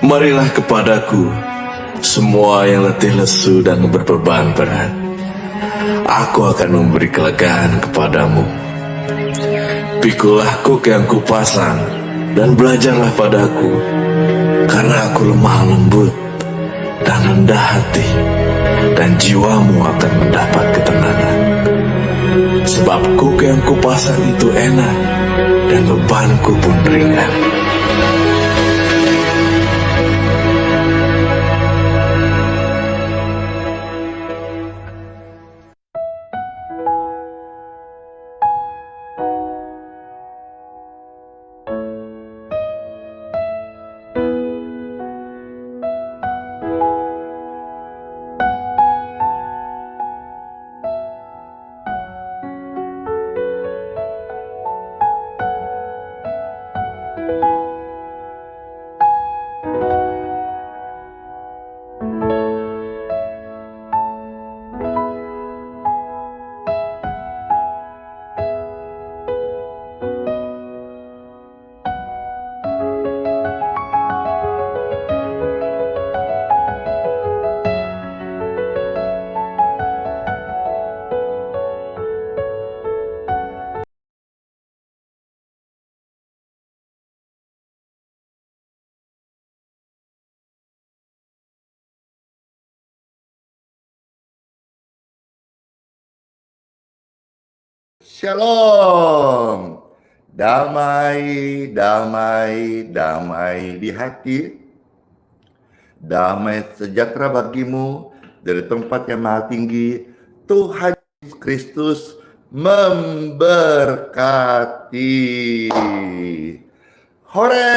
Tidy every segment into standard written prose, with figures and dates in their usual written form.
Marilah kepadaku, semua yang letih lesu dan berbeban berat. Aku akan memberi kelegaan kepadamu. Pikulah kuk yang kupasang, dan belajarlah padaku, karena aku lemah lembut dan rendah hati, dan jiwamu akan mendapat ketenangan. Sebab kuk yang kupasang itu enak, dan bebanku pun ringan. Shalom, damai, damai, damai di hati, damai sejahtera bagimu dari tempat yang maha tinggi. Tuhan Yesus Kristus memberkati. Hore,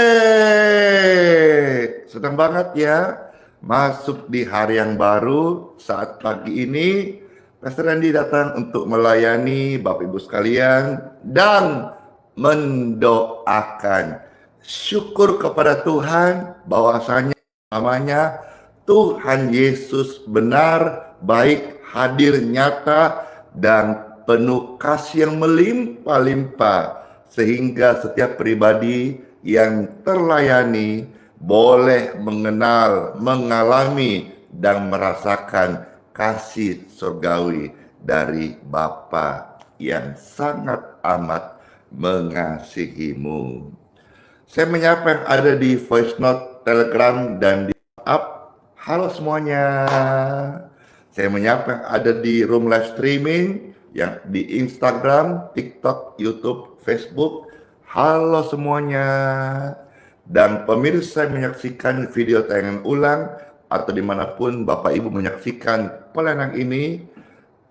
senang banget ya masuk di hari yang baru. Saat pagi ini Pastor Andi datang untuk melayani Bapak Ibu sekalian dan mendoakan. Syukur kepada Tuhan bahwasanya namanya Tuhan Yesus benar, baik, hadir, nyata, dan penuh kasih yang melimpah-limpah, sehingga setiap pribadi yang terlayani boleh mengenal, mengalami, dan merasakan kasih surgawi dari Bapa yang sangat amat mengasihimu. Saya menyapa yang ada di voice note, Telegram, dan di WhatsApp. Halo semuanya. Saya menyapa yang ada di room live streaming, yang di Instagram, TikTok, YouTube, Facebook. Halo semuanya. Dan pemirsa yang menyaksikan video tayangan ulang atau dimanapun Bapak Ibu menyaksikan pelayanan ini,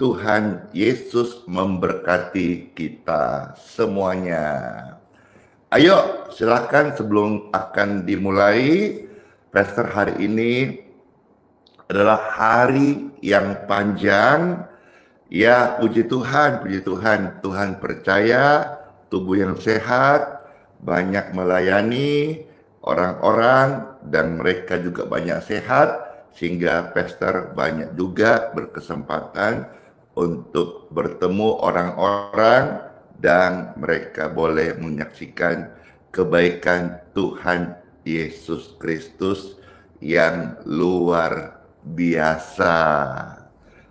Tuhan Yesus memberkati kita semuanya. Ayo silakan sebelum akan dimulai, Pastor, hari ini adalah hari yang panjang. Ya, puji Tuhan, Tuhan percaya, tubuh yang sehat, banyak melayani orang-orang, dan mereka juga banyak sehat, sehingga Pastor banyak juga berkesempatan untuk bertemu orang-orang, dan mereka boleh menyaksikan kebaikan Tuhan Yesus Kristus yang luar biasa.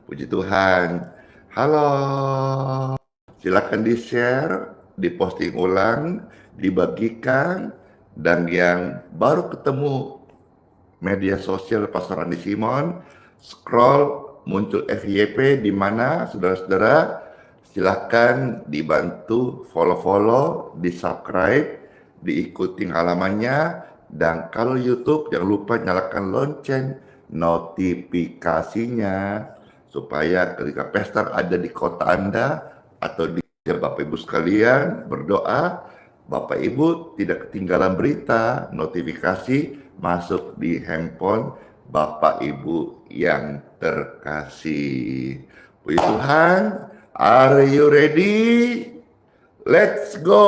Puji Tuhan. Halo, silakan di-share, di-posting ulang, dibagikan, dan yang baru ketemu media sosial Pastor Andi Simon, scroll muncul FYP di mana saudara-saudara, silakan dibantu follow-follow, di-subscribe, diikuti halamannya, dan kalau YouTube jangan lupa nyalakan lonceng notifikasinya supaya ketika Pastor ada di kota Anda atau di Bapak Ibu sekalian berdoa, Bapak Ibu tidak ketinggalan berita, notifikasi masuk di handphone Bapak Ibu yang terkasih. Puji Tuhan, are you ready? Let's go.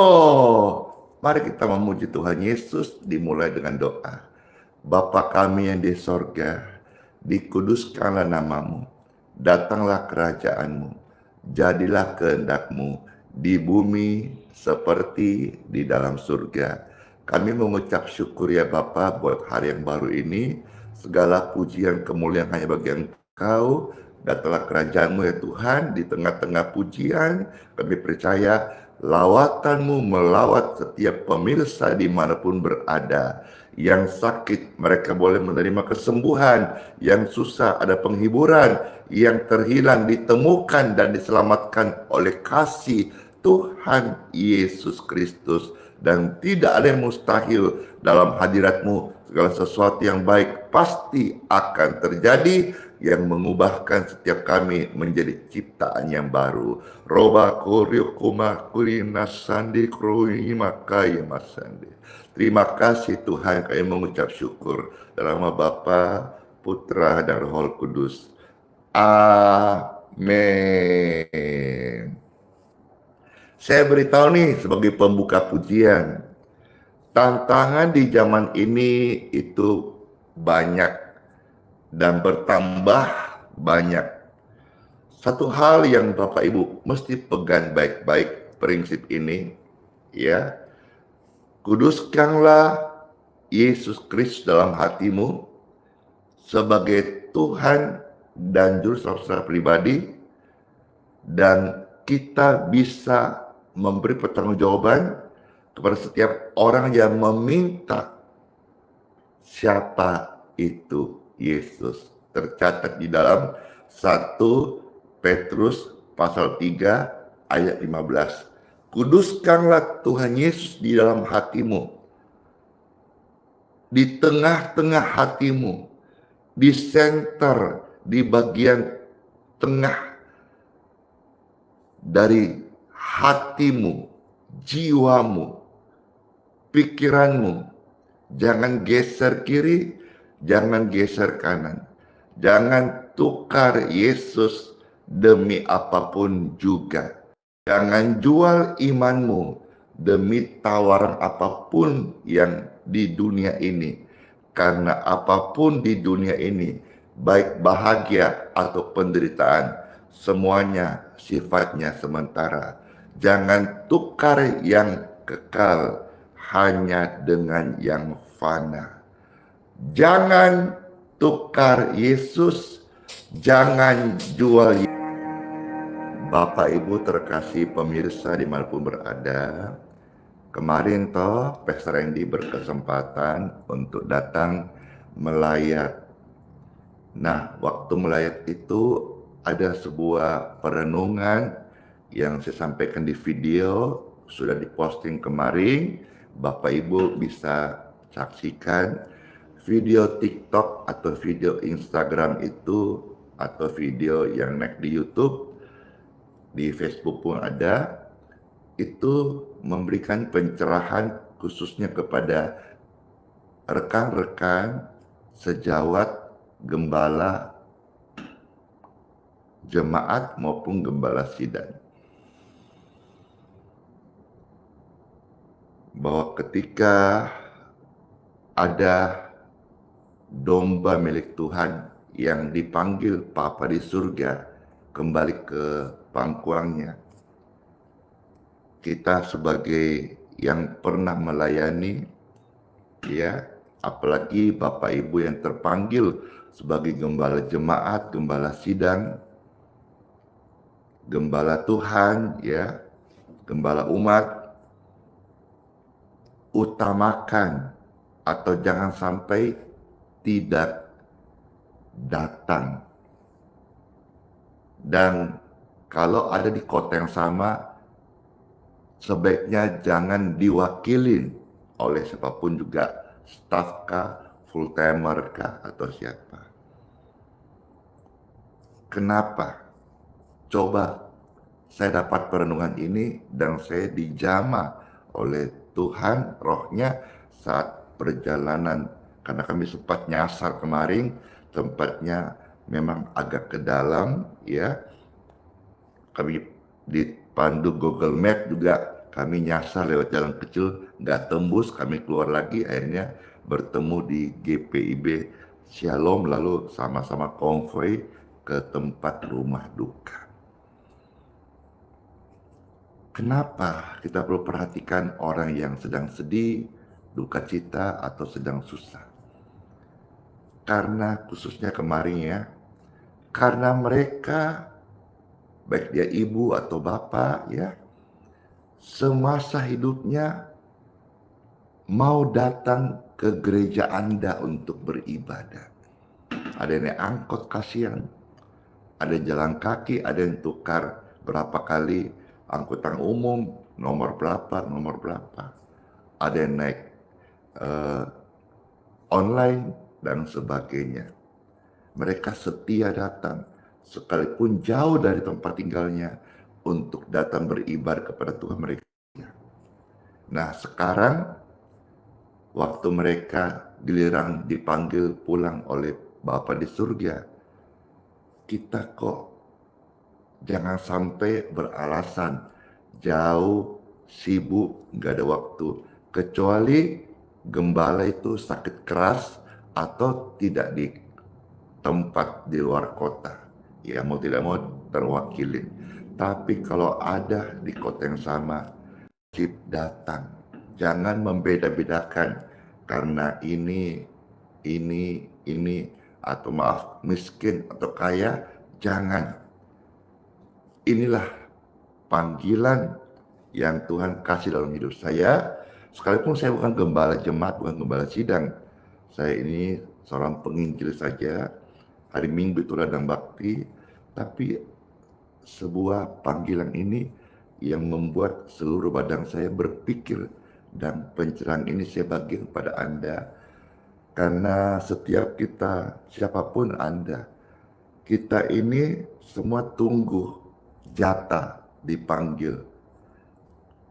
Mari kita memuji Tuhan Yesus, dimulai dengan doa. Bapa kami yang di sorga, dikuduskanlah namamu, datanglah kerajaanmu, jadilah kehendak-Mu di bumi seperti di dalam surga. Kami mengucap syukur ya Bapa buat hari yang baru ini. Segala pujian kemuliaan hanya bagi Engkau. Datanglah kerajaan-Mu ya Tuhan. Di tengah-tengah pujian kami percaya lawatan-Mu melawat setiap pemirsa dimanapun berada. Yang sakit mereka boleh menerima kesembuhan, yang susah ada penghiburan, yang terhilang ditemukan dan diselamatkan oleh kasih Tuhan Yesus Kristus. Dan tidak ada yang mustahil dalam hadirat-Mu. Segala sesuatu yang baik pasti akan terjadi, yang mengubahkan setiap kami menjadi ciptaan yang baru. Roba kuriukuma kurina sandi krui makaya masandi. Terima kasih Tuhan, kami mengucap syukur dalam nama Bapa, Putra dan Roh Kudus. Amin. Saya beritahu nih sebagai pembuka pujian, tantangan di zaman ini itu banyak dan bertambah banyak. Satu hal yang Bapak Ibu mesti pegang baik-baik prinsip ini, ya. Kuduskanlah Yesus Kristus dalam hatimu sebagai Tuhan dan Juru Selamat pribadi, dan kita bisa memberi pertanggungjawaban kepada setiap orang yang meminta siapa itu Yesus. Tercatat di dalam 1 Petrus pasal 3 ayat 15. Kuduskanlah Tuhan Yesus di dalam hatimu, di tengah-tengah hatimu, di center, di bagian tengah dari hatimu, jiwamu, pikiranmu. Jangan geser kiri, jangan geser kanan. Jangan tukar Yesus demi apapun juga. Jangan jual imanmu demi tawaran apapun yang di dunia ini. Karena apapun di dunia ini, baik bahagia atau penderitaan, semuanya sifatnya sementara. Jangan tukar yang kekal hanya dengan yang fana. Jangan tukar Yesus, jangan jual. Bapak Ibu terkasih pemirsa dimanapun berada, kemarin toh Pastor Randy berkesempatan untuk datang melayat. Nah, waktu melayat itu ada sebuah perenungan yang saya sampaikan di video, sudah diposting kemarin. Bapak Ibu bisa saksikan video TikTok atau video Instagram itu, atau video yang naik di YouTube, di Facebook pun ada. Itu memberikan pencerahan khususnya kepada rekan-rekan sejawat gembala jemaat maupun gembala sidang, bahwa ketika ada domba milik Tuhan yang dipanggil Bapa di surga kembali ke pangkuannya, kita sebagai yang pernah melayani, ya, apalagi Bapak Ibu yang terpanggil sebagai gembala jemaat, gembala sidang, gembala Tuhan, ya, gembala umat, utamakan atau jangan sampai tidak datang. Dan kalau ada di kota yang sama, sebaiknya jangan diwakilin oleh siapapun juga, staf kah, full timer kah, atau siapa. Kenapa? Coba saya dapat perenungan ini dan saya dijamah oleh Tuhan rohnya saat perjalanan, karena kami sempat nyasar kemarin, tempatnya memang agak ke dalam, ya. Kami dipandu Google Map juga, kami nyasar lewat jalan kecil, nggak tembus, kami keluar lagi, akhirnya bertemu di GPIB Shalom, lalu sama-sama konvoi ke tempat rumah duka. Kenapa kita perlu perhatikan orang yang sedang sedih, duka cita atau sedang susah. Karena khususnya kemarin ya, karena mereka, baik dia ibu atau bapak ya, semasa hidupnya mau datang ke gereja Anda untuk beribadah. Ada yang naik angkot kasihan, ada yang jalan kaki, ada yang tukar berapa kali angkutan umum, nomor berapa, ada yang naik online dan sebagainya. Mereka setia datang, sekalipun jauh dari tempat tinggalnya, untuk datang beribadah kepada Tuhan mereka. Nah sekarang, waktu mereka giliran dipanggil pulang oleh Bapa di surga, kita kok jangan sampai beralasan jauh, sibuk, nggak ada waktu. Kecuali gembala itu sakit keras atau tidak di tempat di luar kota. Ya mau tidak mau terwakilin. Tapi kalau ada di kota yang sama, wajib datang. Jangan membeda-bedakan karena ini, atau maaf miskin atau kaya. Jangan. Inilah panggilan yang Tuhan kasih dalam hidup saya. Sekalipun saya bukan gembala jemaat, bukan gembala sidang. Saya ini seorang penginjil saja. Hari Minggu itu ladang bakti. Tapi sebuah panggilan ini yang membuat seluruh badan saya berpikir. Dan pencerahan ini saya bagi kepada Anda. Karena setiap kita, siapapun Anda, kita ini semua tunggu jatah dipanggil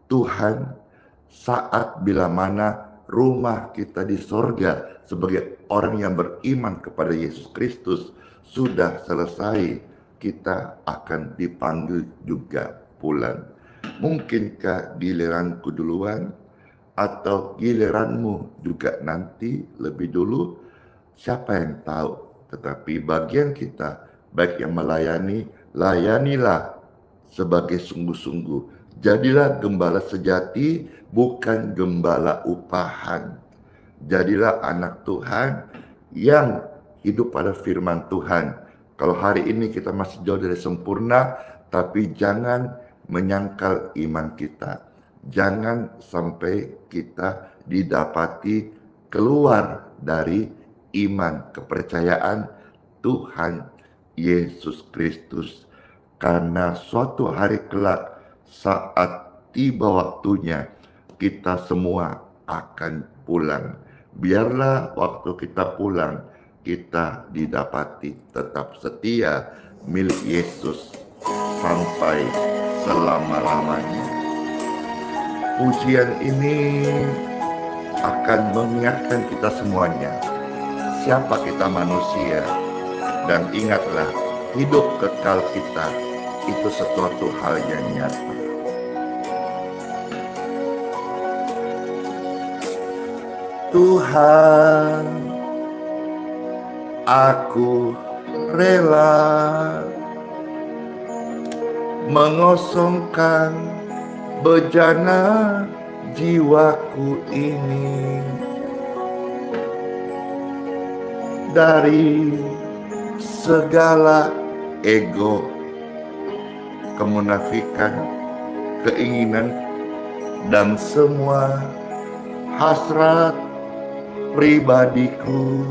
Tuhan saat bila mana rumah kita di sorga sebagai orang yang beriman kepada Yesus Kristus sudah selesai, kita akan dipanggil juga pulang. Mungkinkah giliranku duluan atau giliranmu juga nanti lebih dulu? Siapa yang tahu? Tetapi bagian kita, baik yang melayani, layanilah sebagai sungguh-sungguh. Jadilah gembala sejati, bukan gembala upahan. Jadilah anak Tuhan yang hidup pada firman Tuhan. Kalau hari ini kita masih jauh dari sempurna, tapi jangan menyangkal iman kita. Jangan sampai kita didapati keluar dari iman, kepercayaan Tuhan Yesus Kristus. Karena suatu hari kelak saat tiba waktunya kita semua akan pulang. Biarlah waktu kita pulang kita didapati tetap setia milik Yesus sampai selama-lamanya. Pujian ini akan mengingatkan kita semuanya siapa kita manusia, dan ingatlah hidup kekal kita itu sesuatu hal yang nyata. Tuhan, aku rela mengosongkan bejana jiwaku ini dari segala ego, kemunafikan, keinginan, dan semua hasrat pribadiku.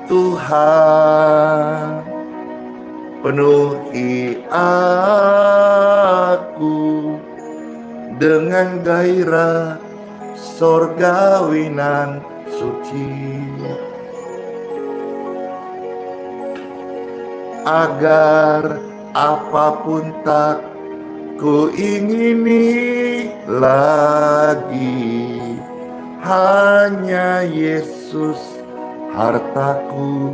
Tuhan, penuhi aku dengan gairah sorgawinan suci, agar apapun tak ku ingini lagi, hanya Yesus hartaku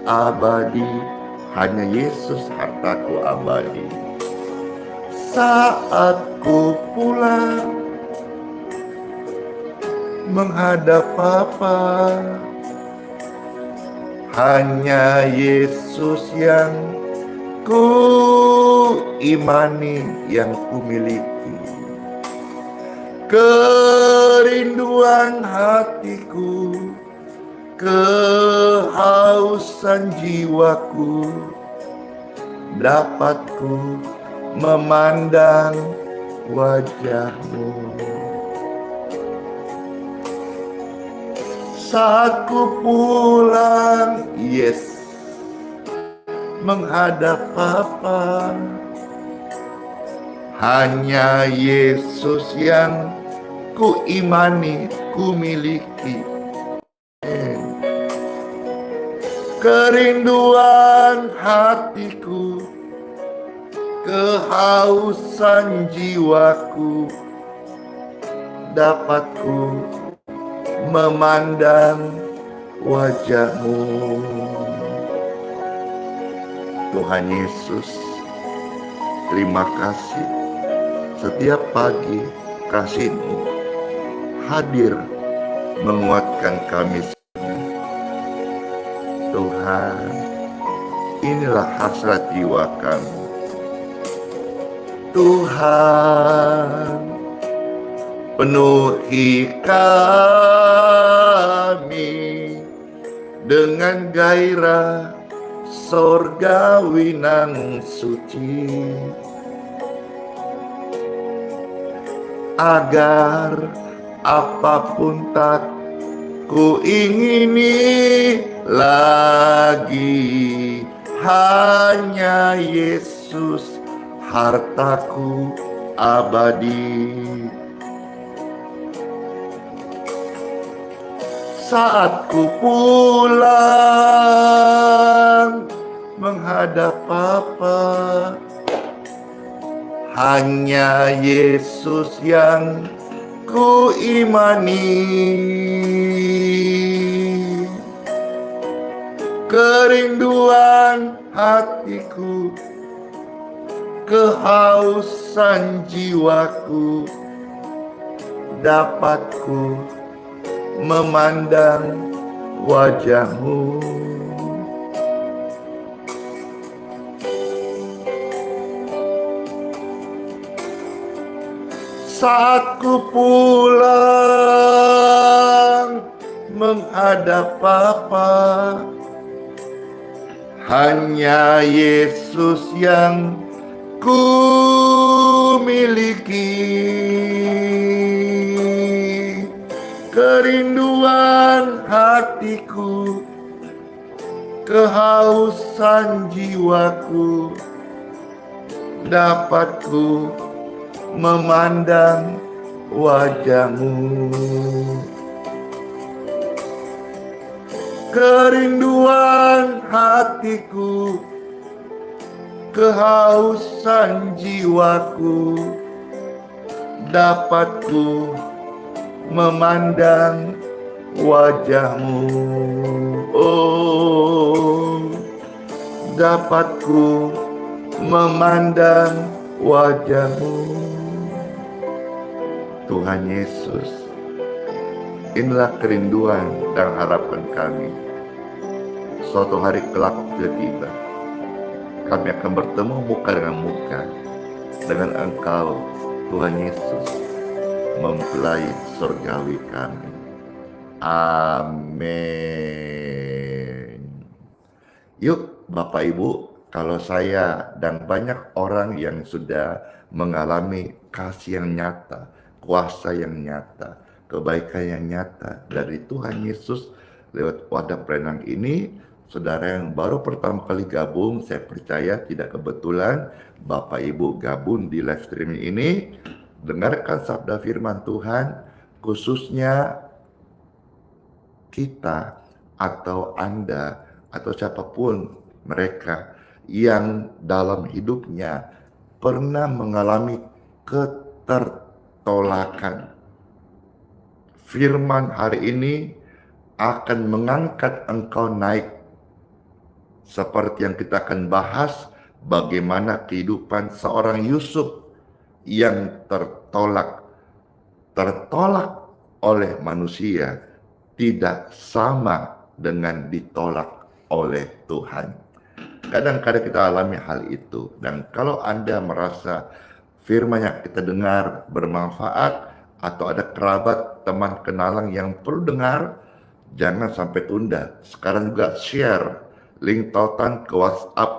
abadi, hanya Yesus hartaku abadi. Saat ku pulang menghadap Bapa, hanya Yesus yang ku imani, yang ku miliki. kerinduan hatiku, kehausan jiwaku, dapat ku memandang wajah-Mu. Saat ku pulang, yes, menghadap Bapa, hanya Yesus yang ku imani, ku miliki. Kerinduan hatiku, kehausan jiwaku, dapat ku memandang wajah-Mu. Tuhan Yesus, terima kasih. Setiap pagi kasih-Mu hadir menguatkan kami. Tuhan, inilah hasrat jiwa kami. Tuhan, penuhi kami dengan gairah sorgawi nan suci, agar apapun tak ku ingini lagi, hanya Yesus hartaku abadi. Saat ku pulang menghadap Bapa, hanya Yesus yang ku imani. Kerinduan hatiku, kehausan jiwaku, dapat ku memandang wajah-Mu. Saat ku pulang menghadap Bapa, hanya Yesus yang ku miliki. Kerinduan hatiku, kehausan jiwaku, dapat ku memandang wajah-Mu. Kerinduan hatiku, kehausan jiwaku, dapat ku memandang wajah-Mu. Oh, dapat ku memandang wajah-Mu. Tuhan Yesus, inilah kerinduan dan harapan kami. Suatu hari kelak tiba, kami akan bertemu muka dengan muka dengan Engkau, Tuhan Yesus, mempelai surgawi kami. Amin. Yuk Bapak Ibu, kalau saya dan banyak orang yang sudah mengalami kasih yang nyata, kuasa yang nyata, kebaikan yang nyata dari Tuhan Yesus lewat wadah perenang ini, saudara yang baru pertama kali gabung, saya percaya tidak kebetulan Bapak Ibu gabung di live streaming ini. Dengarkan sabda firman Tuhan, khususnya kita atau Anda atau siapapun mereka yang dalam hidupnya pernah mengalami ketertolakan. Firman hari ini akan mengangkat engkau naik. Seperti yang kita akan bahas, bagaimana kehidupan seorang Yusuf yang tertolak oleh manusia tidak sama dengan ditolak oleh Tuhan. Kadang-kadang kita alami hal itu, dan kalau Anda merasa firman yang kita dengar bermanfaat, atau ada kerabat, teman, kenalan yang perlu dengar, jangan sampai tunda. Sekarang juga share link tautan ke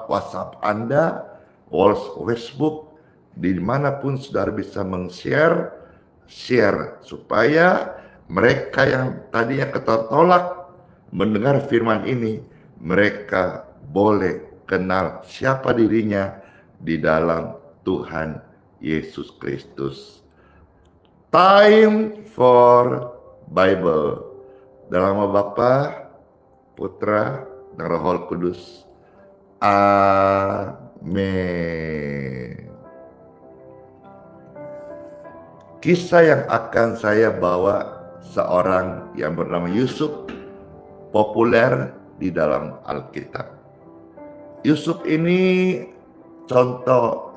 WhatsApp Anda, Facebook, dimanapun saudara bisa share supaya mereka yang tadinya ketolak mendengar firman ini, mereka boleh kenal siapa dirinya di dalam Tuhan Yesus Kristus. Time for Bible. Dalam nama Bapa, Putra, dan Roh Kudus. Amin. Kisah yang akan saya bawa seorang yang bernama Yusuf, populer di dalam Alkitab. Yusuf ini contoh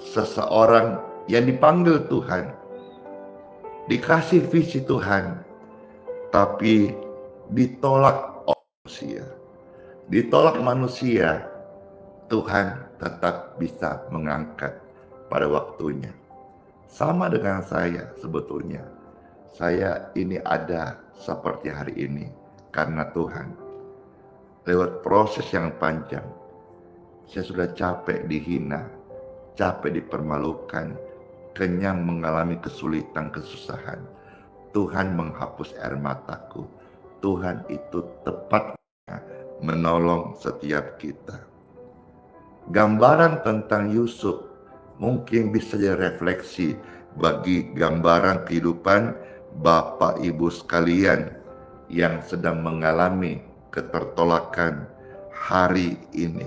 seseorang yang dipanggil Tuhan, dikasih visi Tuhan, tapi ditolak manusia. Ditolak manusia, Tuhan tetap bisa mengangkat pada waktunya. Sama dengan saya sebetulnya. Saya ini ada seperti hari ini karena Tuhan. Lewat proses yang panjang, saya sudah capek dihina, capek dipermalukan, kenyang mengalami kesulitan, kesusahan. Tuhan menghapus air mataku. Tuhan itu tepat menolong setiap kita. Gambaran tentang Yusuf mungkin bisa jadi refleksi bagi gambaran kehidupan Bapak Ibu sekalian yang sedang mengalami ketertolakan hari ini.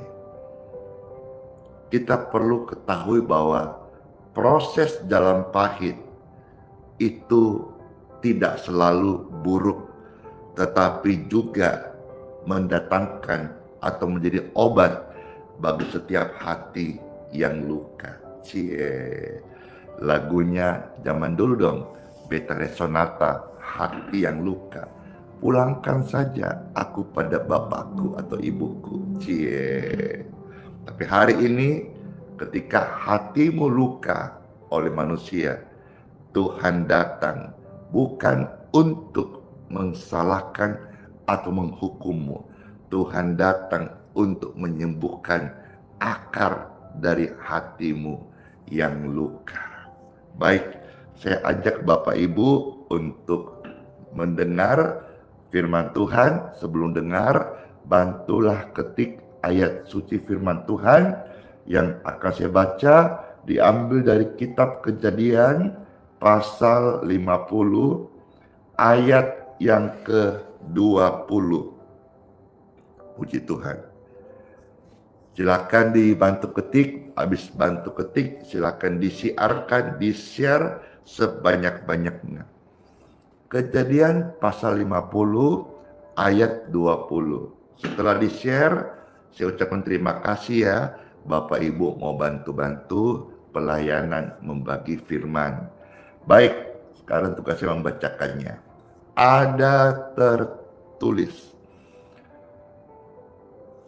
Kita perlu ketahui bahwa proses jalan pahit itu tidak selalu buruk, tetapi juga mendatangkan atau menjadi obat bagi setiap hati yang luka. Lagunya zaman dulu dong, Beethoven Sonata, hati yang luka. Pulangkan saja aku pada bapakku atau ibuku. Tapi hari ini ketika hatimu luka oleh manusia, Tuhan datang bukan untuk mensalahkan atau menghukummu. Tuhan datang untuk menyembuhkan akar dari hatimu yang luka. Baik, saya ajak Bapak Ibu untuk mendengar firman Tuhan. Sebelum dengar, bantulah ketik ayat suci firman Tuhan yang akan saya baca, diambil dari kitab Kejadian pasal 50 ayat yang ke-20. Puji Tuhan. Silakan dibantu ketik, habis bantu ketik silakan disiarkan, di-share sebanyak-banyaknya. Kejadian pasal 50 ayat 20. Setelah di-share, saya ucapkan terima kasih ya Bapak Ibu mau bantu-bantu pelayanan membagi firman. Baik, sekarang tugas saya membacakannya. Ada tertulis,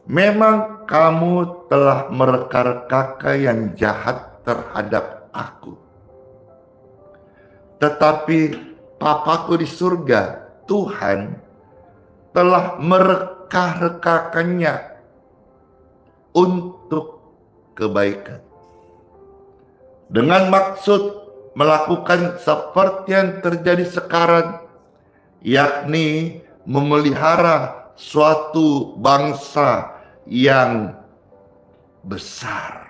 memang kamu telah mereka-reka yang jahat terhadap aku. Tetapi Papaku di surga, Tuhan, telah mereka-rekakannya untuk kebaikan. Dengan maksud melakukan seperti yang terjadi sekarang, yakni memelihara suatu bangsa yang besar.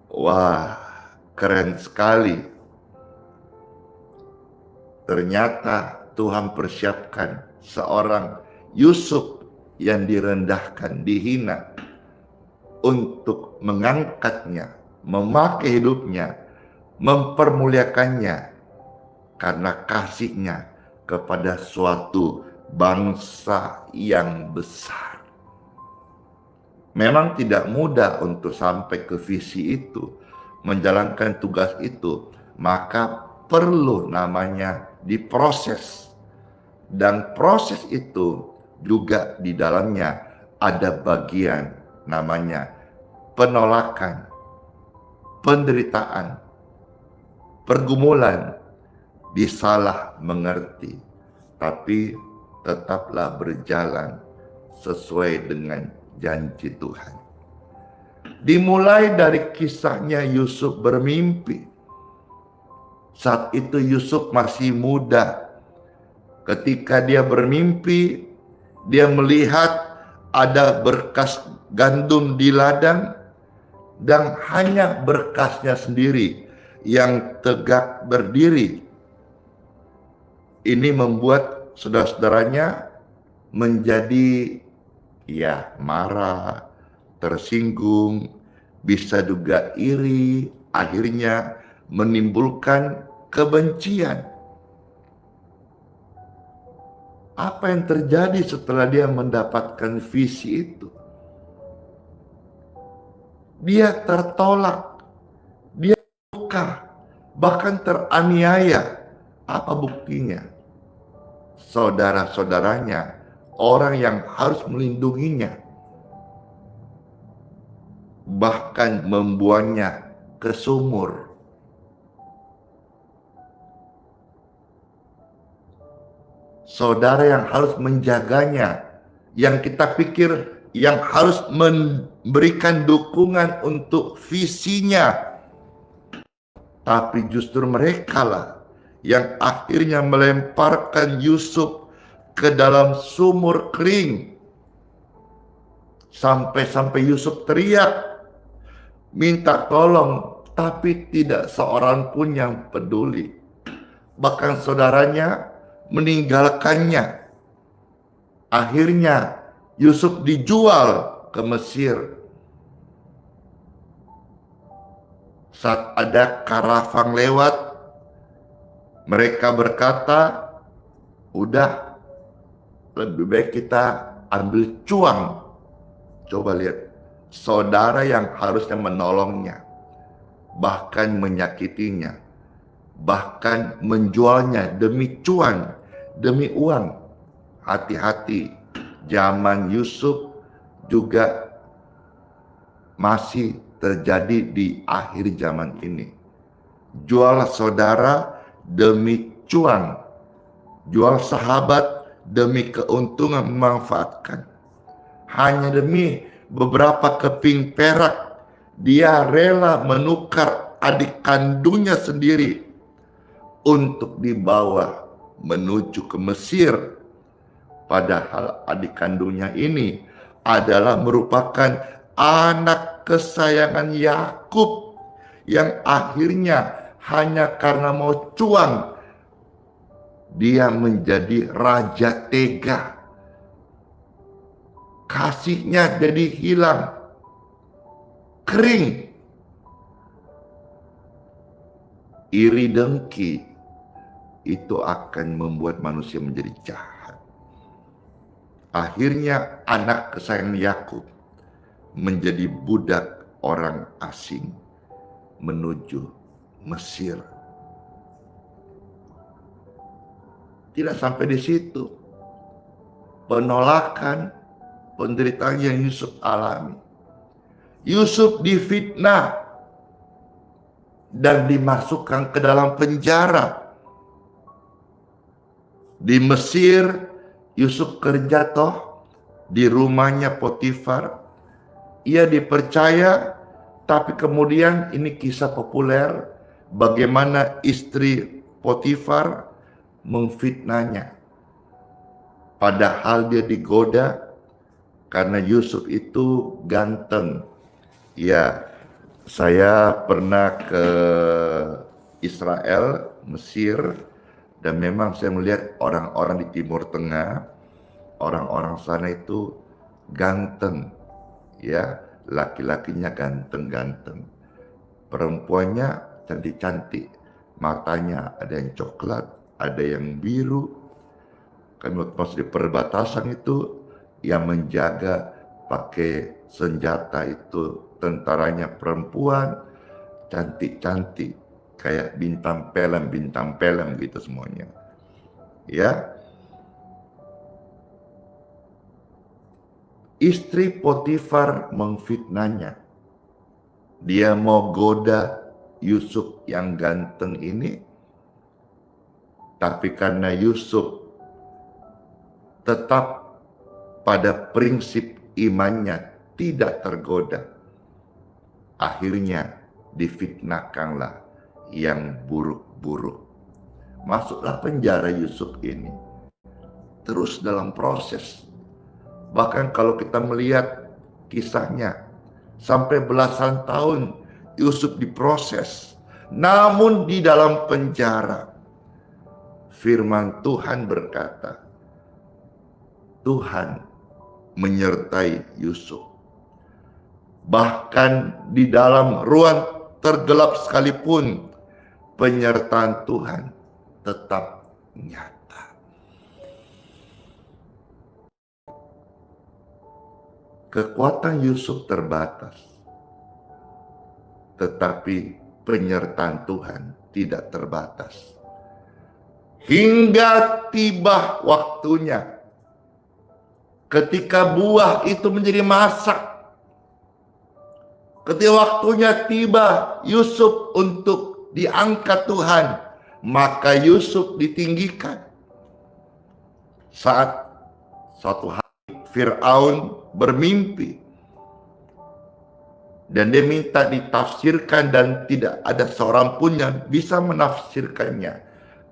Wah, keren sekali. Ternyata Tuhan persiapkan seorang Yusuf yang direndahkan, dihina, untuk mengangkatnya, memakai hidupnya, mempermuliakannya karena kasihnya kepada suatu bangsa yang besar. Memang tidak mudah untuk sampai ke visi itu, menjalankan tugas itu, maka perlu namanya diproses. Dan proses itu juga di dalamnya ada bagian namanya penolakan, penderitaan, pergumulan, disalah mengerti, tapi tetaplah berjalan sesuai dengan janji Tuhan. Dimulai dari kisahnya Yusuf bermimpi. Saat itu Yusuf masih muda. Ketika dia bermimpi, dia melihat ada berkas gandum di ladang dan hanya berkasnya sendiri yang tegak berdiri. Ini membuat saudara-saudaranya menjadi marah, tersinggung, bisa juga iri, akhirnya menimbulkan kebencian. Apa yang terjadi setelah dia mendapatkan visi itu? Dia tertolak, dia luka, bahkan teraniaya. Apa buktinya? Saudara-saudaranya, orang yang harus melindunginya, bahkan membuangnya ke sumur. Saudara yang harus menjaganya, yang kita pikir yang harus memberikan dukungan untuk visinya, tapi justru mereka lah yang akhirnya melemparkan Yusuf ke dalam sumur kering. Sampai-sampai Yusuf teriak, minta tolong, tapi tidak seorang pun yang peduli. Bahkan saudaranya meninggalkannya. Akhirnya Yusuf dijual ke Mesir. Saat ada karafang lewat, mereka berkata, udah, lebih baik kita ambil cuang. Coba lihat, saudara yang harusnya menolongnya, bahkan menyakitinya, bahkan menjualnya demi cuan, demi uang. Hati-hati, zaman Yusuf juga masih terjadi di akhir zaman ini. Jual saudara demi cuan, jual sahabat demi keuntungan memanfaatkan. Hanya demi beberapa keping perak, dia rela menukar adik kandungnya sendiri untuk dibawa menuju ke Mesir. Padahal adik kandungnya ini adalah merupakan anak kesayangan Yakub yang akhirnya hanya karena mau cuan dia menjadi raja tega. Kasihnya jadi hilang, kering. Iri dengki itu akan membuat manusia menjadi jahat. Akhirnya anak kesayangan Yakub menjadi budak orang asing menuju Mesir. Tidak sampai di situ. Penolakan, penderitaan yang Yusuf alami. Yusuf difitnah dan dimasukkan ke dalam penjara. Di Mesir, Yusuf kerja di rumahnya Potifar. Ia dipercaya, tapi kemudian ini kisah populer bagaimana istri Potifar memfitnahnya. Padahal dia digoda karena Yusuf itu ganteng. Ya, saya pernah ke Israel, Mesir, dan memang saya melihat orang-orang di Timur Tengah, orang-orang sana itu ganteng, ya, laki-lakinya ganteng-ganteng, perempuannya cantik-cantik, matanya ada yang coklat, ada yang biru. Kami waktu di perbatasan itu yang menjaga pakai senjata itu tentaranya perempuan, cantik-cantik, kayak bintang film gitu semuanya. Ya. Istri Potifar memfitnahnya. Dia mau goda Yusuf yang ganteng ini Tapi karena Yusuf tetap pada prinsip imannya, tidak tergoda, akhirnya difitnahkanlah yang buruk-buruk. Masuklah penjara Yusuf ini. Terus dalam proses. Bahkan kalau kita melihat kisahnya, sampai belasan tahun Yusuf diproses. Namun di dalam penjara, firman Tuhan berkata, Tuhan menyertai Yusuf. Bahkan di dalam ruang tergelap sekalipun, penyertaan Tuhan tetap nyata. Kekuatan Yusuf terbatas, tetapi penyertaan Tuhan tidak terbatas. Hingga tiba waktunya, ketika buah itu menjadi masak, ketika waktunya tiba Yusuf untuk diangkat Tuhan, maka Yusuf ditinggikan. Saat suatu hari Fir'aun bermimpi dan dia minta ditafsirkan, dan tidak ada seorang pun yang bisa menafsirkannya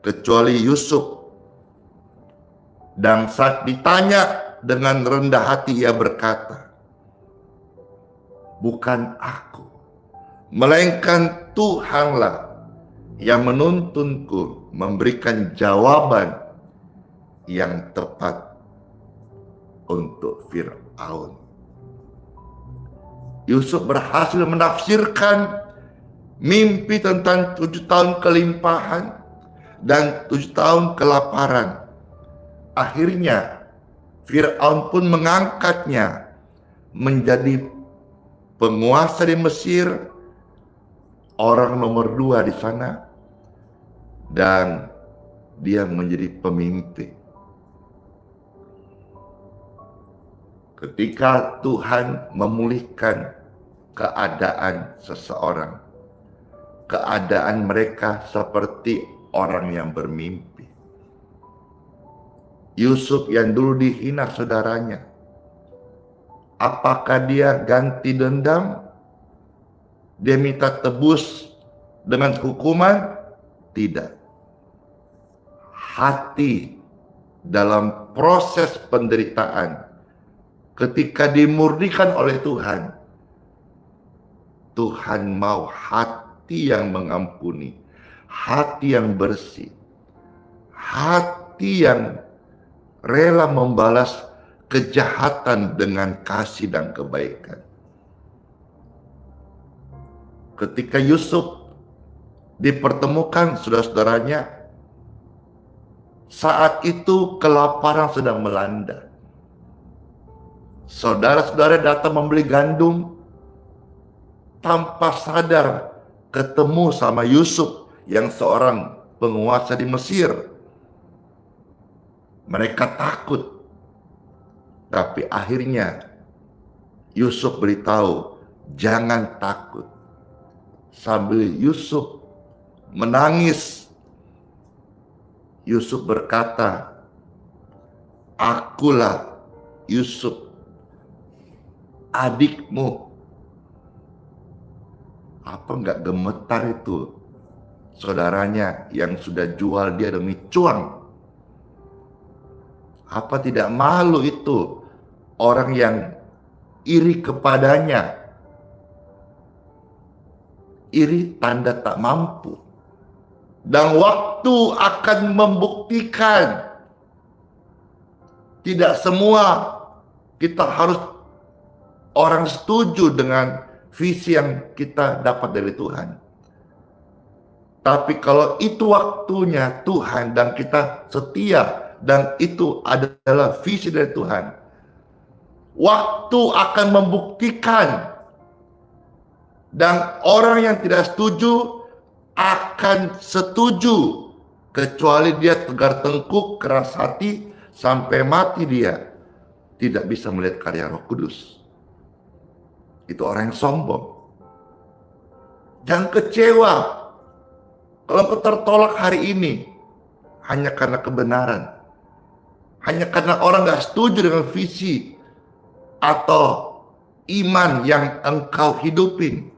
kecuali Yusuf. Dan saat ditanya dengan rendah hati, ia berkata, bukan aku, melainkan Tuhanlah yang menuntunku memberikan jawaban yang tepat untuk Fir'aun. Yusuf berhasil menafsirkan mimpi tentang 7 tahun kelimpahan dan 7 tahun kelaparan. Akhirnya Fir'aun pun mengangkatnya menjadi penguasa di Mesir, orang nomor 2 di sana, dan dia menjadi pemimpin. Ketika Tuhan memulihkan keadaan seseorang, keadaan mereka seperti orang yang bermimpi. Yusuf yang dulu dihina saudaranya, apakah dia ganti dendam? Dia minta tebus dengan hukuman? Tidak. Hati dalam proses penderitaan, ketika dimurnikan oleh Tuhan, Tuhan mau hati yang mengampuni, hati yang bersih, hati yang rela membalas kejahatan dengan kasih dan kebaikan. Ketika Yusuf dipertemukan saudara-saudaranya, saat itu kelaparan sedang melanda. Saudara-saudara datang membeli gandum, tanpa sadar ketemu sama Yusuf yang seorang penguasa di Mesir. Mereka takut, tapi akhirnya Yusuf beritahu, jangan takut. Sambil Yusuf menangis, Yusuf berkata, akulah Yusuf, adikmu. Apa enggak gemetar itu saudaranya yang sudah jual dia demi cuan? Apa tidak malu itu orang yang iri kepadanya? Iri tanda tak mampu. Dan waktu akan membuktikan. Tidak semua kita harus orang setuju dengan visi yang kita dapat dari Tuhan. Tapi kalau itu waktunya Tuhan dan kita setia, dan itu adalah visi dari Tuhan, waktu akan membuktikan. Dan orang yang tidak setuju akan setuju, kecuali dia tegar tengkuk, keras hati, sampai mati dia tidak bisa melihat karya Roh Kudus. Itu orang yang sombong. Jangan kecewa kalau kau tertolak hari ini. hanya karena kebenaran, hanya karena orang gak setuju dengan visi atau iman yang engkau hidupin.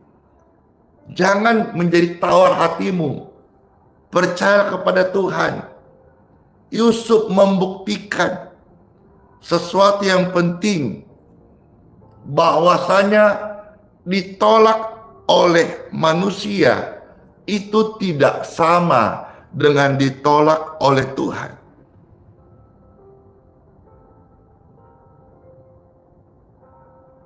Jangan menjadi tawar hatimu. Percaya kepada Tuhan. Yusuf membuktikan sesuatu yang penting, bahwasanya ditolak oleh manusia itu tidak sama dengan ditolak oleh Tuhan.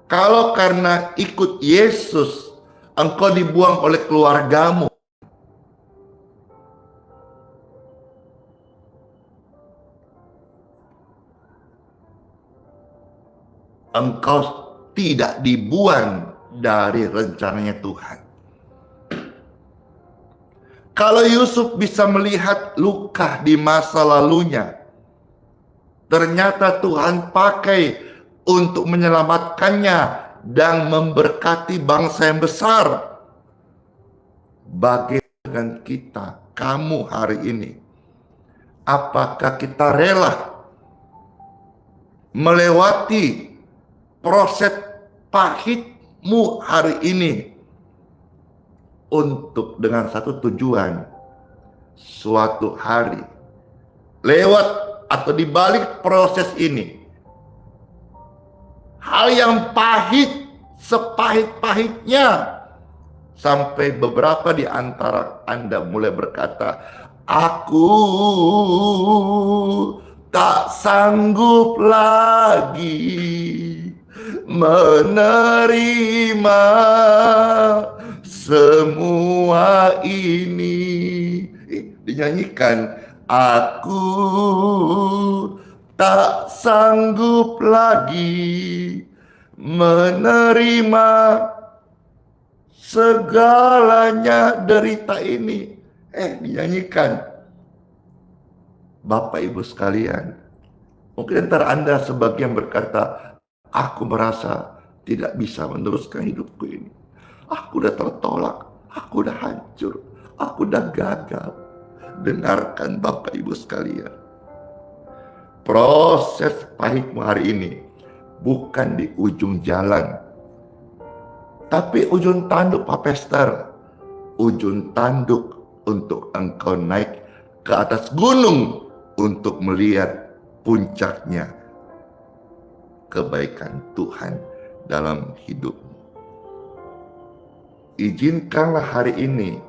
Kalau karena ikut Yesus engkau dibuang oleh keluargamu, engkau tidak dibuang dari rencananya Tuhan. Kalau Yusuf bisa melihat luka di masa lalunya, ternyata Tuhan pakai untuk menyelamatkannya dan memberkati bangsa yang besar. Bagaimana kita, kamu hari ini? Apakah kita rela melewati proses pahitmu hari ini untuk dengan satu tujuan, suatu hari lewat atau di balik proses ini, hal yang pahit, sepahit-pahitnya, sampai beberapa di antara Anda mulai berkata, aku tak sanggup lagi menerima semua ini. Dinyanyikan, aku tak sanggup lagi menerima segalanya derita ini. Dinyanyikan. Bapak Ibu sekalian, mungkin antara Anda sebagian berkata, aku merasa tidak bisa meneruskan hidupku ini. Aku udah tertolak, aku udah hancur, aku udah gagal. Dengarkan Bapak Ibu sekalian, proses pahitmu hari ini bukan di ujung jalan, tapi ujung tanduk Pak Pester, ujung tanduk untuk engkau naik ke atas gunung untuk melihat puncaknya kebaikan Tuhan dalam hidupmu. Izinkanlah hari ini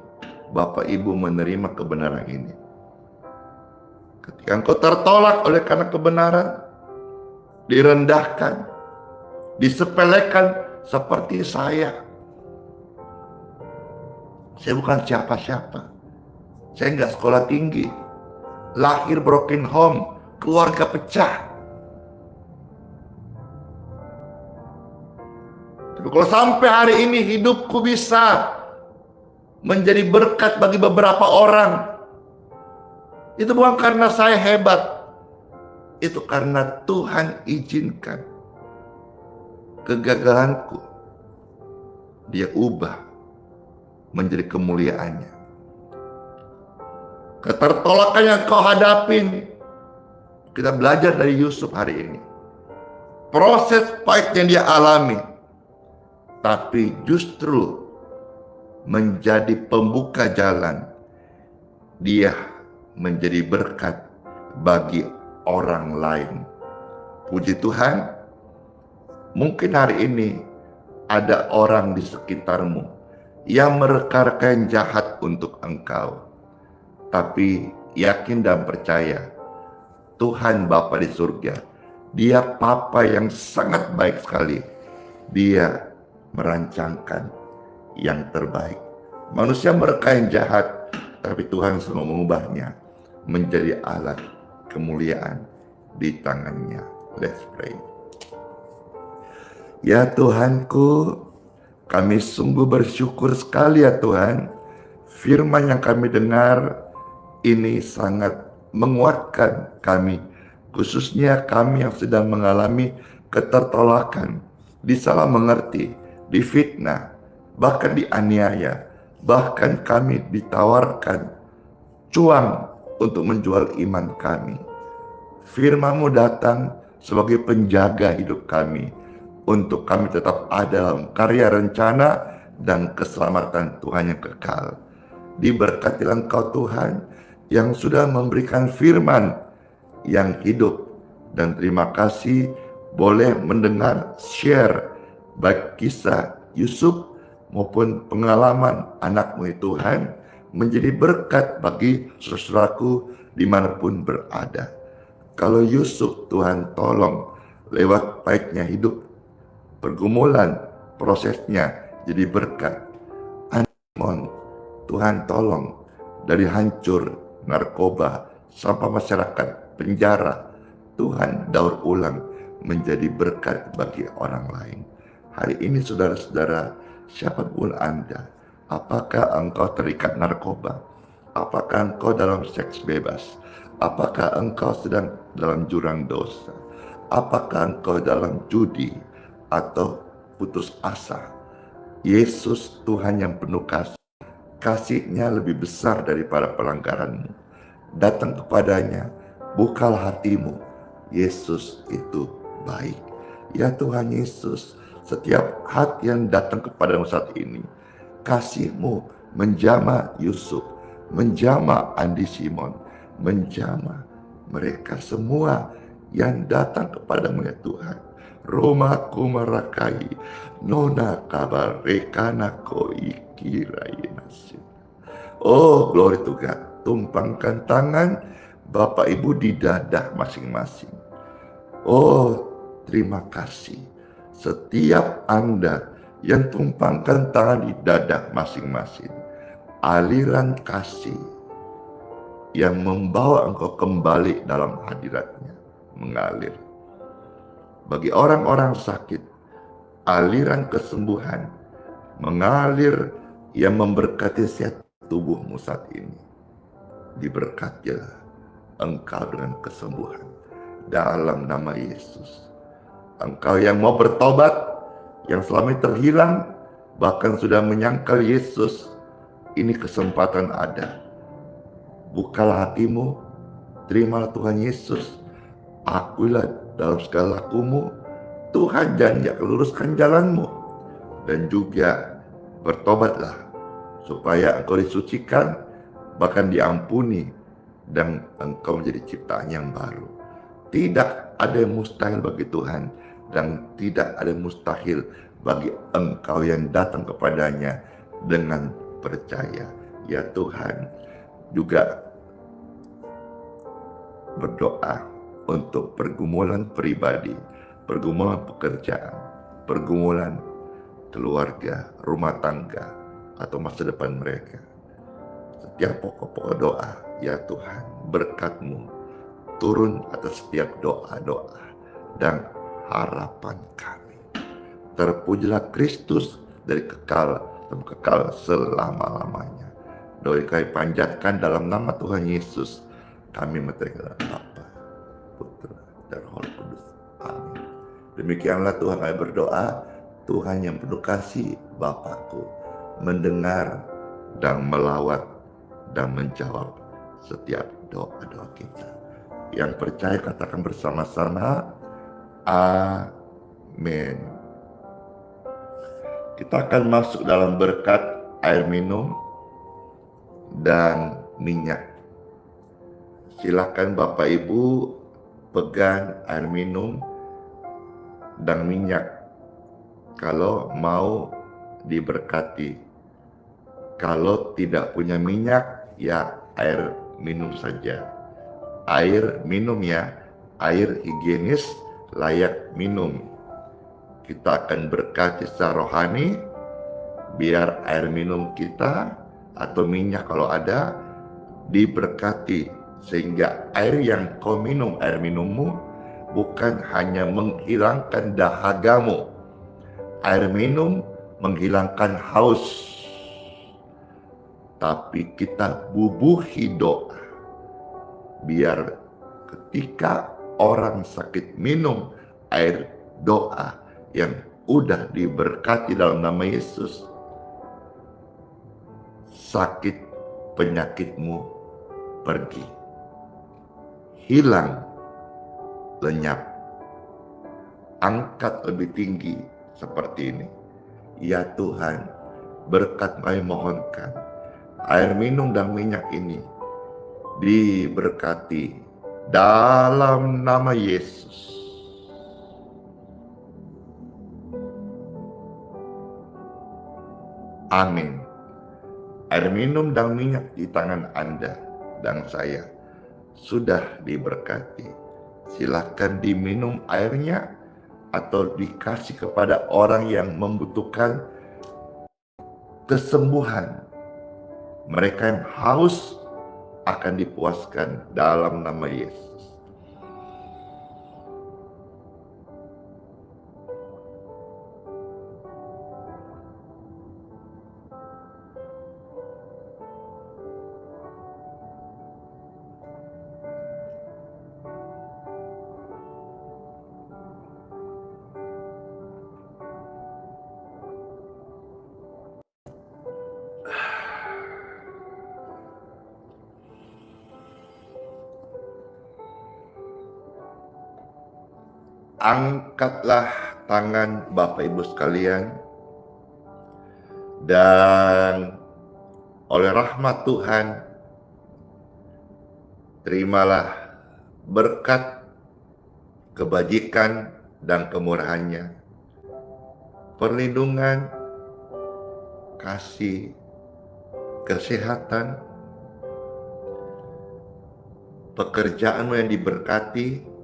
Bapak Ibu menerima kebenaran ini. Ketika engkau tertolak oleh karena kebenaran, direndahkan, disepelekan seperti saya. Saya bukan siapa-siapa. Saya nggak sekolah tinggi, lahir broken home, keluarga pecah. Tapi kalau sampai hari ini hidupku bisa menjadi berkat bagi beberapa orang, itu bukan karena saya hebat, itu karena Tuhan izinkan kegagalanku Dia ubah menjadi kemuliaannya. Ketertolakan yang kau hadapin, kita belajar dari Yusuf hari ini. Proses pahit yang dia alami, tapi justru menjadi pembuka jalan. Dia menjadi berkat bagi orang lain. Puji Tuhan, mungkin hari ini ada orang di sekitarmu yang merekarkan jahat untuk engkau. Tapi yakin dan percaya, Tuhan Bapa di surga, Dia Papa yang sangat baik sekali. Dia merancangkan yang terbaik. Manusia merekarkan jahat, tapi Tuhan selalu mengubahnya menjadi alat kemuliaan di tangannya. Let's pray. Ya Tuhanku, kami sungguh bersyukur sekali ya Tuhan. Firman yang kami dengar ini sangat menguatkan kami, khususnya kami yang sedang mengalami ketertolakan, disalah mengerti, difitnah, bahkan dianiaya, bahkan kami ditawarkan cuang untuk menjual iman kami. Firman-Mu datang sebagai penjaga hidup kami, untuk kami tetap ada dalam karya rencana dan keselamatan Tuhan yang kekal. Diberkatilah Engkau Tuhan yang sudah memberikan firman yang hidup, dan terima kasih boleh mendengar share baik kisah Yusuf maupun pengalaman anak-Mu Tuhan, menjadi berkat bagi saudaraku dimanapun berada. Kalau Yusuf Tuhan tolong lewat baiknya hidup, pergumulan, prosesnya jadi berkat. Anon, Tuhan tolong dari hancur narkoba sampai masyarakat penjara, Tuhan daur ulang menjadi berkat bagi orang lain. Hari ini saudara-saudara, siapapun Anda, apakah engkau terikat narkoba? Apakah engkau dalam seks bebas? Apakah engkau sedang dalam jurang dosa? Apakah engkau dalam judi atau putus asa? Yesus Tuhan yang penuh kasih, kasih-Nya lebih besar daripada pelanggaranmu. Datang kepadanya, bukalah hatimu. Yesus itu baik. Ya Tuhan Yesus, setiap hati yang datang kepadamu saat ini, kasih-Mu menjamah Yusuf, menjamah Andi Simon, menjamah mereka semua yang datang kepadamu ya Tuhan. Roma kumarakai, nona kabar rekana ko ikirai nasib. Oh, glory to God. Tumpangkan tangan Bapak Ibu di dadah masing-masing. Oh, terima kasih. Setiap Anda yang tumpangkan tangan di dadah masing-masing, aliran kasih yang membawa engkau kembali dalam hadirat-Nya mengalir. Bagi orang-orang sakit, aliran kesembuhan mengalir yang memberkati setiap tubuhmu saat ini. Diberkatilah engkau dengan kesembuhan dalam nama Yesus. Engkau yang mau bertobat, yang selama ini terhilang, bahkan sudah menyangkal Yesus, ini kesempatan ada. Bukalah hatimu, terimalah Tuhan Yesus, akuilah dalam segala lakumu. Tuhan janji akan luruskan jalanmu, dan juga bertobatlah supaya engkau disucikan, bahkan diampuni, dan engkau menjadi ciptaan yang baru. Tidak ada yang mustahil bagi Tuhan, dan tidak ada yang mustahil bagi engkau yang datang kepadanya dengan percaya. Ya Tuhan, juga berdoa untuk pergumulan pribadi, pergumulan pekerjaan, pergumulan keluarga, rumah tangga, atau masa depan mereka. Setiap pokok-pokok doa, ya Tuhan, berkat-Mu turun atas setiap doa-doa dan harapan kami. Terpujilah Kristus dari kekal dan kekal selama-lamanya. Doa yang kami panjatkan dalam nama Tuhan Yesus, kami menterikan Bapa, Putra, dan Roh Kudus. Amin. Demikianlah Tuhan kami berdoa. Tuhan yang penuh kasih, Bapakku, mendengar dan melawat dan menjawab setiap doa-doa kita. Yang percaya katakan bersama-sama, amin. Kita akan masuk dalam berkat air minum dan minyak. Silakan Bapak Ibu pegang air minum dan minyak kalau mau diberkati. Kalau tidak punya minyak, ya air minum saja. Air minum ya, air higienis layak minum. Kita akan berkati secara rohani, biar air minum kita atau minyak kalau ada diberkati, sehingga air yang kau minum, air minummu, bukan hanya menghilangkan dahagamu. Air minum menghilangkan haus, tapi kita bubuhi doa, biar ketika orang sakit minum air doa yang udah diberkati dalam nama Yesus, sakit penyakitmu pergi. hilang, lenyap. Angkat lebih tinggi seperti ini. Ya Tuhan, berkat kami mohonkan, air minum dan minyak ini diberkati dalam nama Yesus. Amin. Air minum dan minyak di tangan Anda dan saya sudah diberkati. Silakan diminum airnya atau dikasih kepada orang yang membutuhkan kesembuhan. Mereka yang haus akan dipuaskan dalam nama Yesus. Angkatlah tangan Bapak Ibu sekalian, dan oleh rahmat Tuhan terimalah berkat, kebajikan dan kemurahan-Nya, perlindungan, kasih, kesehatan, pekerjaanmu yang diberkati,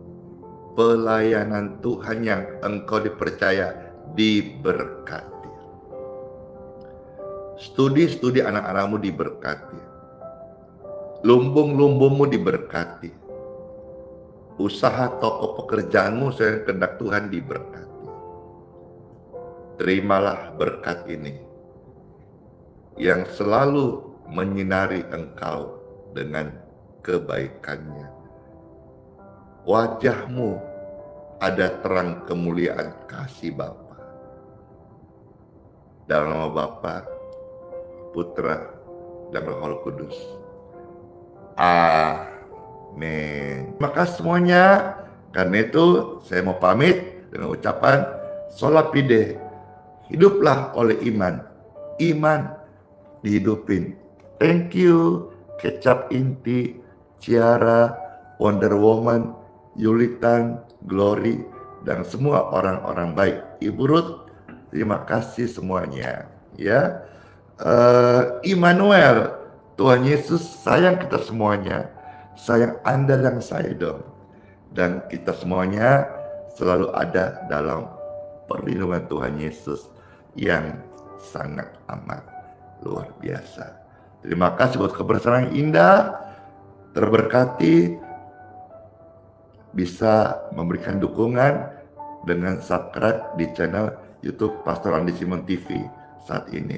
pelayanan Tuhan yang engkau dipercaya diberkati. Studi anak-anakmu diberkati. Lumbung-lumbungmu diberkati. Usaha toko pekerjaanmu sesuai kehendak Tuhan diberkati. Terimalah berkat ini yang selalu menyinari engkau dengan kebaikannya. Wajahmu ada terang kemuliaan kasih Bapa. Dalam nama Bapa, Putra, dan Roh Kudus. Amin. Terima kasih semuanya. Karena itu saya mau pamit dengan ucapan Sola Fide. Hiduplah oleh iman. Iman dihidupin. Thank you. Kecap Inti, Ciara, Wonder Woman, Yulitan, Glory, dan semua orang-orang baik. Ibu Ruth, terima kasih semuanya. Ya, Immanuel, Tuhan Yesus sayang kita semuanya, sayang Anda dan saya dong. Dan kita semuanya selalu ada dalam perlindungan Tuhan Yesus yang sangat amat luar biasa. Terima kasih buat kebersamaan yang indah, terberkati. Bisa memberikan dukungan dengan subscribe di channel YouTube Pastor Andi Simon TV saat ini.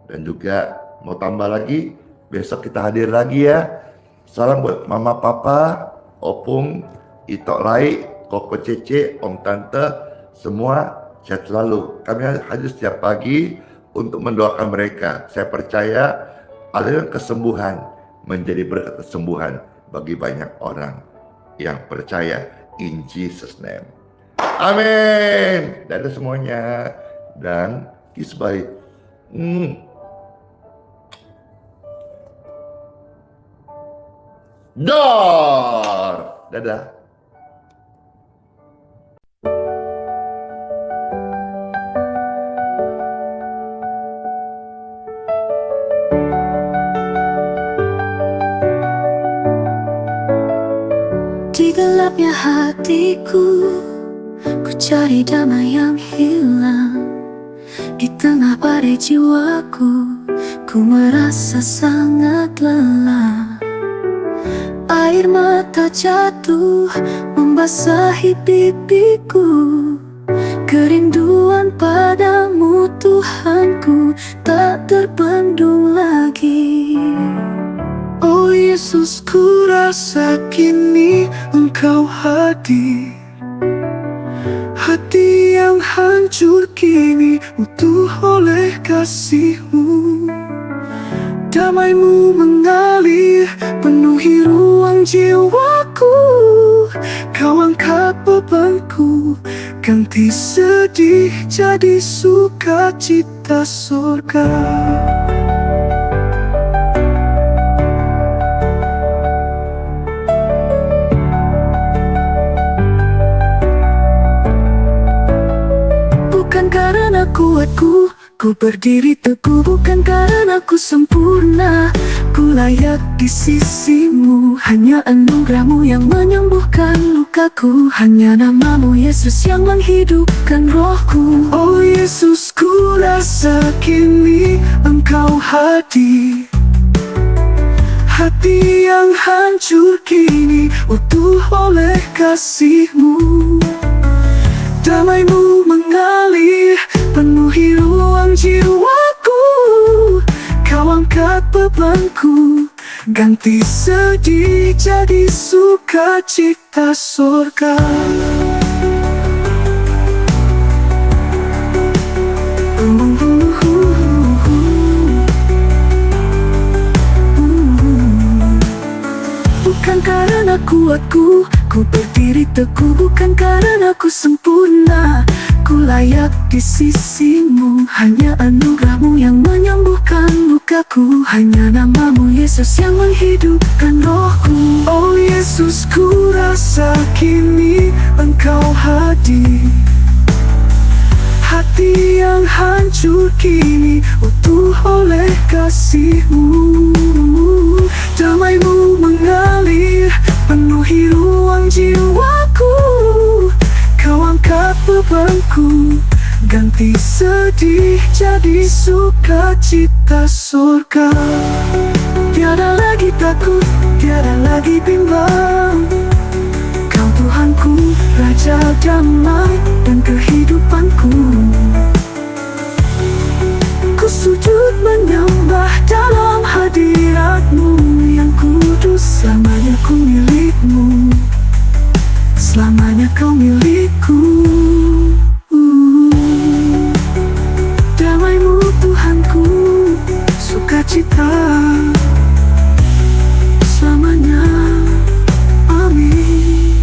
Dan juga mau tambah lagi, besok kita hadir lagi ya. Salam buat mama papa, opung, itok lai, koko cece, om tante, semua sehat selalu. Kami hadir setiap pagi untuk mendoakan mereka. Saya percaya aliran kesembuhan menjadi berkat kesembuhan bagi banyak orang yang percaya, in Jesus name. Amin. Dadah semuanya, dan kiss bye. Dor. Dadah. Di gelapnya hatiku, ku cari damai yang hilang. Di tengah badai jiwaku, ku merasa sangat lelah. Air mata jatuh membasahi pipiku. Kerinduan padamu Tuhanku tak terbendung lagi. Oh Yesus, ku rasa kini Engkau hadir. Hati yang hancur kini utuh oleh kasih-Mu. Damai-Mu mengalir penuhi ruang jiwaku. Kau angkat bebanku, ganti sedih jadi sukacita surga. Bukan karena kuatku, ku berdiri teguh. Bukan karena ku sempurna, ku layak di sisi-Mu. Hanya anugerah-Mu yang menyembuhkan lukaku. Hanya nama-Mu Yesus yang menghidupkan rohku. Oh Yesus, ku rasa kini Engkau hadir. Hati yang hancur kini utuh oleh kasih-Mu. Damai-Mu mengalir penuhi ruang jiwaku. Kau angkat bebanku, ganti sedih jadi sukacita surga. Bukan karena kuatku, ku berdiri teguh. Bukan karena ku sempurna, ku layak di sisi-Mu. Hanya anugerah-Mu yang menyembuhkan lukaku. Hanya nama-Mu Yesus yang menghidupkan rohku. Oh Yesus, ku rasa kini Engkau hadir. Hati yang hancur kini utuh oleh kasih-Mu. Damai-Mu mengalir penuhi ruang jiwaku. Kau angkat bebanku, ganti sedih jadi sukacita surga. Tiada lagi takut, tiada lagi bimbang. Kau Tuhanku, Raja damai dan kehidupanku. Ku sujud menyembah dalam hadirat-Mu yang kudus. Selamanya ku milik-Mu, selamanya Kau milikku. Damai-Mu Tuhanku, sukacita selamanya. Amin.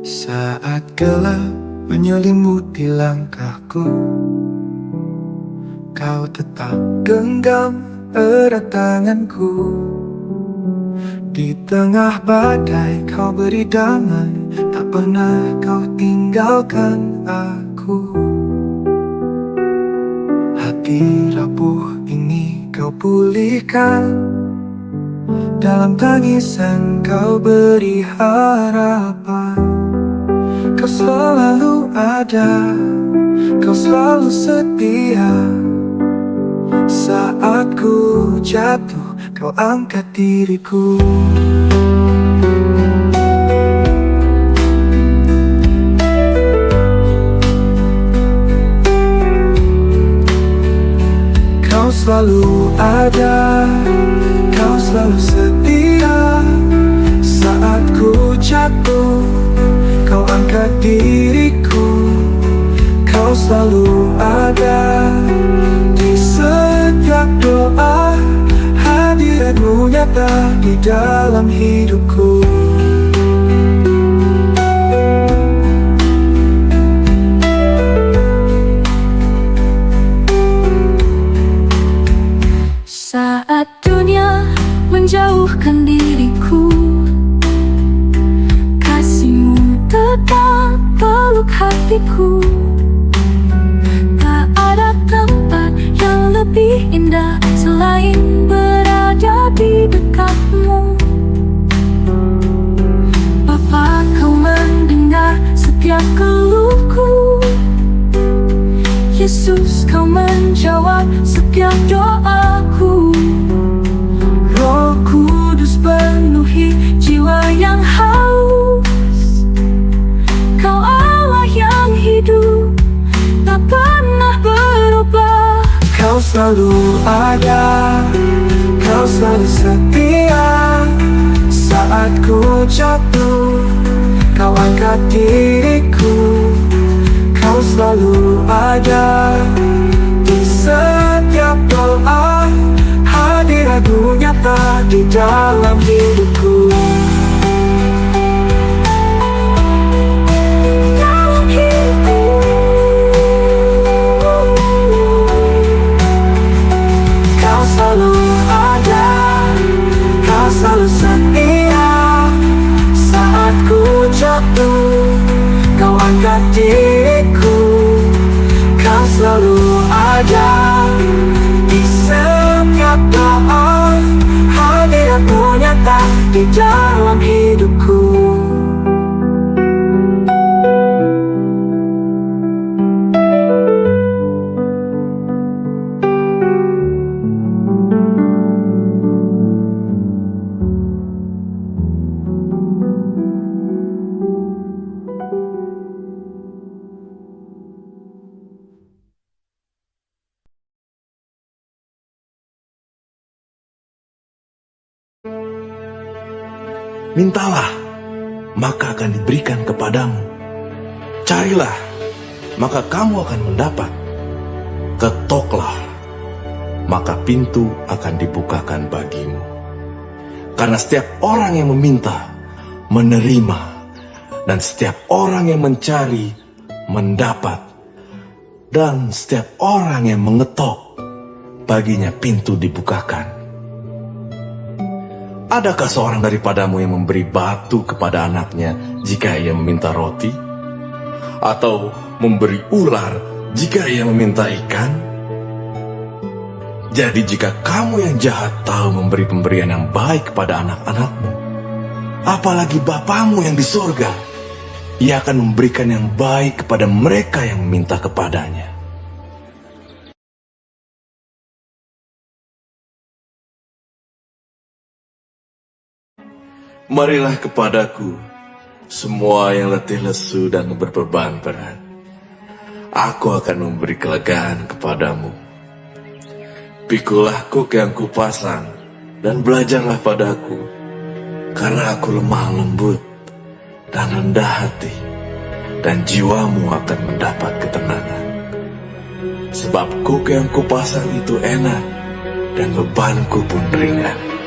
Saat gelap menyelimuti langkahku, Kau tetap genggam erat tanganku. Di tengah badai Kau beri damai, tak pernah Kau tinggalkan aku. Hati rapuh ini Kau pulihkan, dalam tangisan Kau beri harapan. Kau selalu ada, Kau selalu setia. Saat ku jatuh, Kau angkat diriku. Kau selalu ada, Kau selalu setia. Saat ku jatuh, Kau angkat diriku. Kau selalu ada di setiap doa. Hadirat-Mu nyata di dalam hidupku. Saat dunia menjauhkan diriku, kasih-Mu tetap peluk hatiku. Tak ada tempat yang lebih indah selain berada di dekat-Mu. Bapa, Kau mendengar setiap keluhku. Yesus, Kau menjawab setiap doaku. Roh Kudus penuhi jiwa yang haus. Kau Allah yang hidup, tak pernah berubah. Kau selalu ada, Kau Kau selalu setia saat ku jatuh, kau angkat diriku. Kau selalu ada di setiap doa, hadiratmu nyata di dalam hidupku. Kau selalu ada, kau selalu setia saat ku jatuh, kau angkat diriku. Kau selalu ada di setiap doa, hadiratmu nyata di dalam hidupku. Mintalah, maka akan diberikan kepadamu. Carilah, maka kamu akan mendapat. Ketoklah, maka pintu akan dibukakan bagimu. Karena setiap orang yang meminta, menerima, dan setiap orang yang mencari, mendapat. Dan setiap orang yang mengetok, baginya pintu dibukakan. Adakah seorang daripadamu yang memberi batu kepada anaknya jika ia meminta roti? Atau memberi ular jika ia meminta ikan? Jadi jika kamu yang jahat tahu memberi pemberian yang baik kepada anak-anakmu, apalagi Bapamu yang di surga, ia akan memberikan yang baik kepada mereka yang meminta kepadanya. Marilah kepadaku, semua yang letih lesu dan berbeban berat. Aku akan memberi kelegaan kepadamu. Pikulah kuk yang kupasang, dan belajarlah padaku, karena aku lemah lembut dan rendah hati, dan jiwamu akan mendapat ketenangan. Sebab kuk yang kupasang itu enak, dan bebanku pun ringan.